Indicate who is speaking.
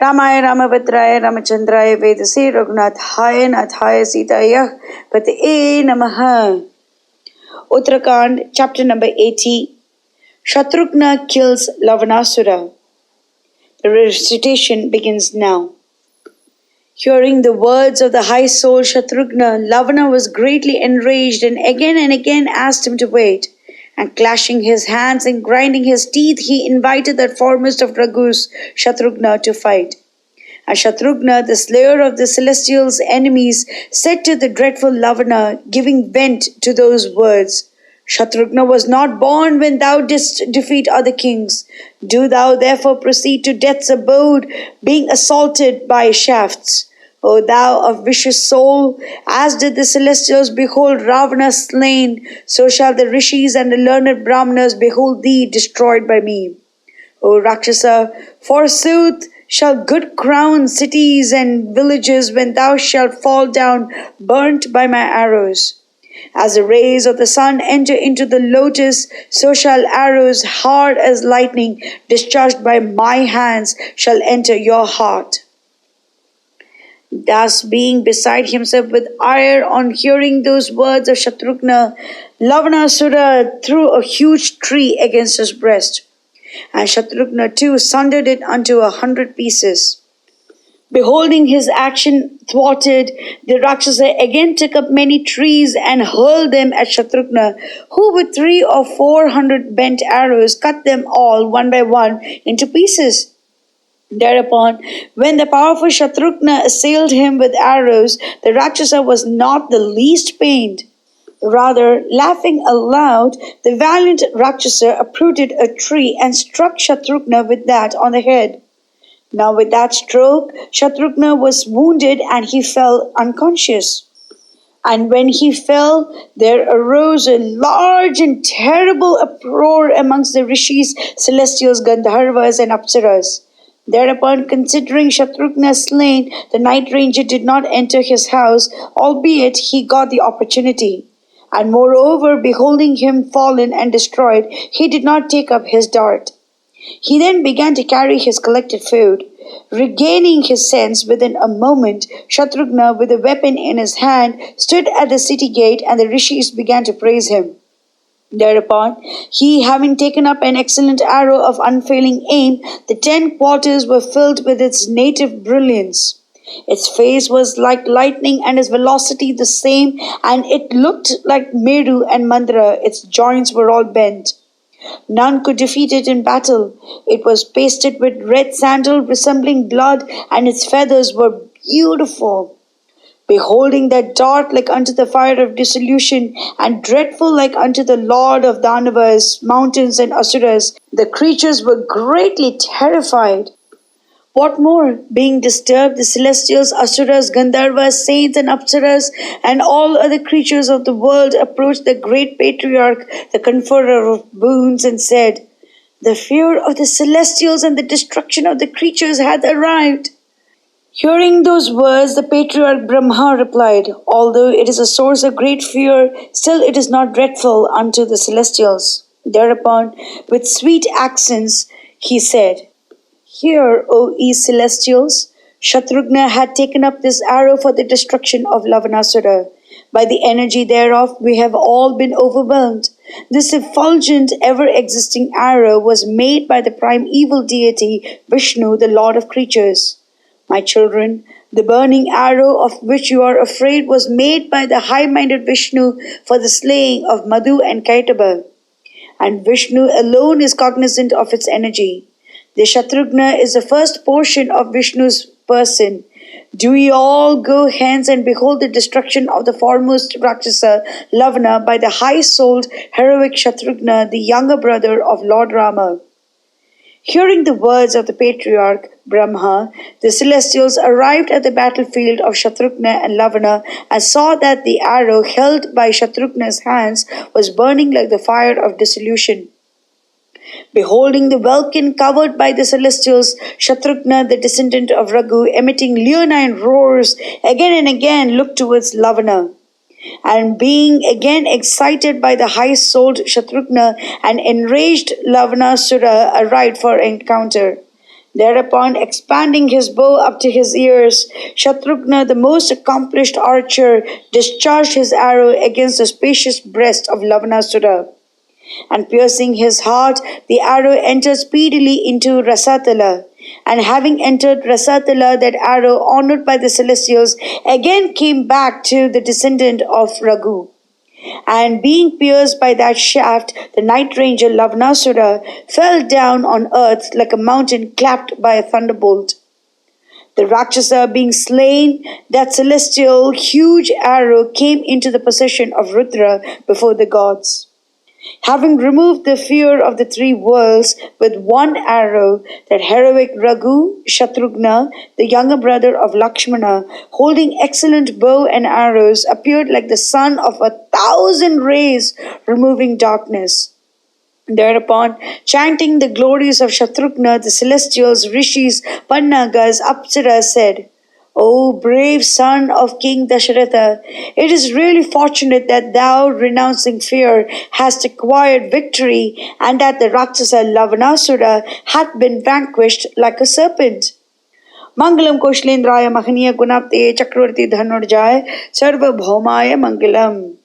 Speaker 1: Ramaya Ramabhadraya Ramachandraya Vedase Raghunathaya Nathaya Sitaya Pataye Namaha. Uttarakhand, chapter number 80. Shatrughna kills Lavanasura. The recitation begins now. Hearing the words of the high-souled Shatrughna, Lavana was greatly enraged and again asked him to wait. And clashing his hands and grinding his teeth, he invited that foremost of Raghus, Shatrughna, to fight. And Shatrughna, the slayer of the celestials' enemies, said to the dreadful Lavana, giving vent to those words, Shatrughna was not born when thou didst defeat other kings. Do thou therefore proceed to death's abode, being assaulted by shafts. O thou of vicious soul, as did the celestials behold Ravana slain, so shall the rishis and the learned brahmanas behold thee destroyed by me. O Rakshasa, forsooth shall good crown cities and villages when thou shalt fall down burnt by my arrows. As the rays of the sun enter into the lotus, so shall arrows hard as lightning, discharged by my hands, shall enter your heart. Thus, being beside himself with ire on hearing those words of Shatrughna, Lavanasura threw a huge tree against his breast, and Shatrughna too sundered it unto 100 pieces. Beholding his action thwarted, the Rakshasa again took up many trees and hurled them at Shatrughna, who with 300 or 400 bent arrows cut them all one by one into pieces. Thereupon, when the powerful Shatrughna assailed him with arrows, the Rakshasa was not the least pained. Rather, laughing aloud, the valiant Rakshasa uprooted a tree and struck Shatrughna with that on the head. Now with that stroke, Shatrughna was wounded and he fell unconscious. And when he fell, there arose a large and terrible uproar amongst the rishis, celestials, Gandharvas and Apsaras. Thereupon, considering Shatrughna slain, the night ranger did not enter his house, albeit he got the opportunity. And moreover, beholding him fallen and destroyed, he did not take up his dart. He then began to carry his collected food. Regaining his sense within a moment, Shatrughna, with a weapon in his hand, stood at the city gate, and the rishis began to praise him. Thereupon, he having taken up an excellent arrow of unfailing aim, the 10 quarters were filled with its native brilliance. Its phase was like lightning and its velocity the same, and it looked like Meru and Mandara. Its joints were all bent. None could defeat it in battle. It was pasted with red sandal resembling blood, and its feathers were beautiful. Beholding that dart like unto the fire of dissolution, and dreadful like unto the lord of Danavas, mountains and Asuras, the creatures were greatly terrified. What more, being disturbed, the celestials, Asuras, Gandharvas, saints and Apsaras, and all other creatures of the world approached the great patriarch, the conferrer of boons, and said, The fear of the celestials and the destruction of the creatures hath arrived. Hearing those words, the patriarch Brahma replied, Although it is a source of great fear, still it is not dreadful unto the celestials. Thereupon, with sweet accents, he said, Hear, O ye celestials, Shatrughna had taken up this arrow for the destruction of Lavanasura. By the energy thereof we have all been overwhelmed. This effulgent, ever-existing arrow was made by the primeval deity Vishnu, the Lord of creatures. My children, the burning arrow of which you are afraid was made by the high-minded Vishnu for the slaying of Madhu and Kaitaba. And Vishnu alone is cognizant of its energy. The Shatrughna is the first portion of Vishnu's person. Do ye all go hence and behold the destruction of the foremost Rakshasa, Lavana, by the high-souled, heroic Shatrughna, the younger brother of Lord Rama. Hearing the words of the patriarch Brahma, the celestials arrived at the battlefield of Shatrughna and Lavana and saw that the arrow held by Shatrughna's hands was burning like the fire of dissolution. Beholding the welkin covered by the celestials, Shatrughna, the descendant of Raghu, emitting leonine roars, again and again looked towards Lavana. And being again excited by the high-souled Shatrughna, and enraged Lavanasura arrived for encounter. Thereupon, expanding his bow up to his ears, Shatrughna, the most accomplished archer, discharged his arrow against the spacious breast of Lavanasura. And piercing his heart, the arrow entered speedily into Rasatala. And having entered Rasatala, that arrow, honored by the celestials, again came back to the descendant of Raghu. And being pierced by that shaft, the night ranger Lavanasura fell down on earth like a mountain clapped by a thunderbolt. The Rakshasa being slain, that celestial huge arrow came into the possession of Rudra before the gods. Having removed the fear of the three worlds with one arrow, that heroic Raghu, Shatrughna, the younger brother of Lakshmana, holding excellent bow and arrows, appeared like the sun of 1,000 rays, removing darkness. Thereupon, chanting the glories of Shatrughna, the celestials, rishis, Pannagas, Apsaras said, O brave son of King Dasharatha, it is really fortunate that thou, renouncing fear, hast acquired victory, and that the Rakshasa Lavanasura hath been vanquished like a serpent. Mangalam Koshalendraya Mahaniya Gunapte Chakravarti Dhanurjaya Sarva Bhaumaya Mangalam.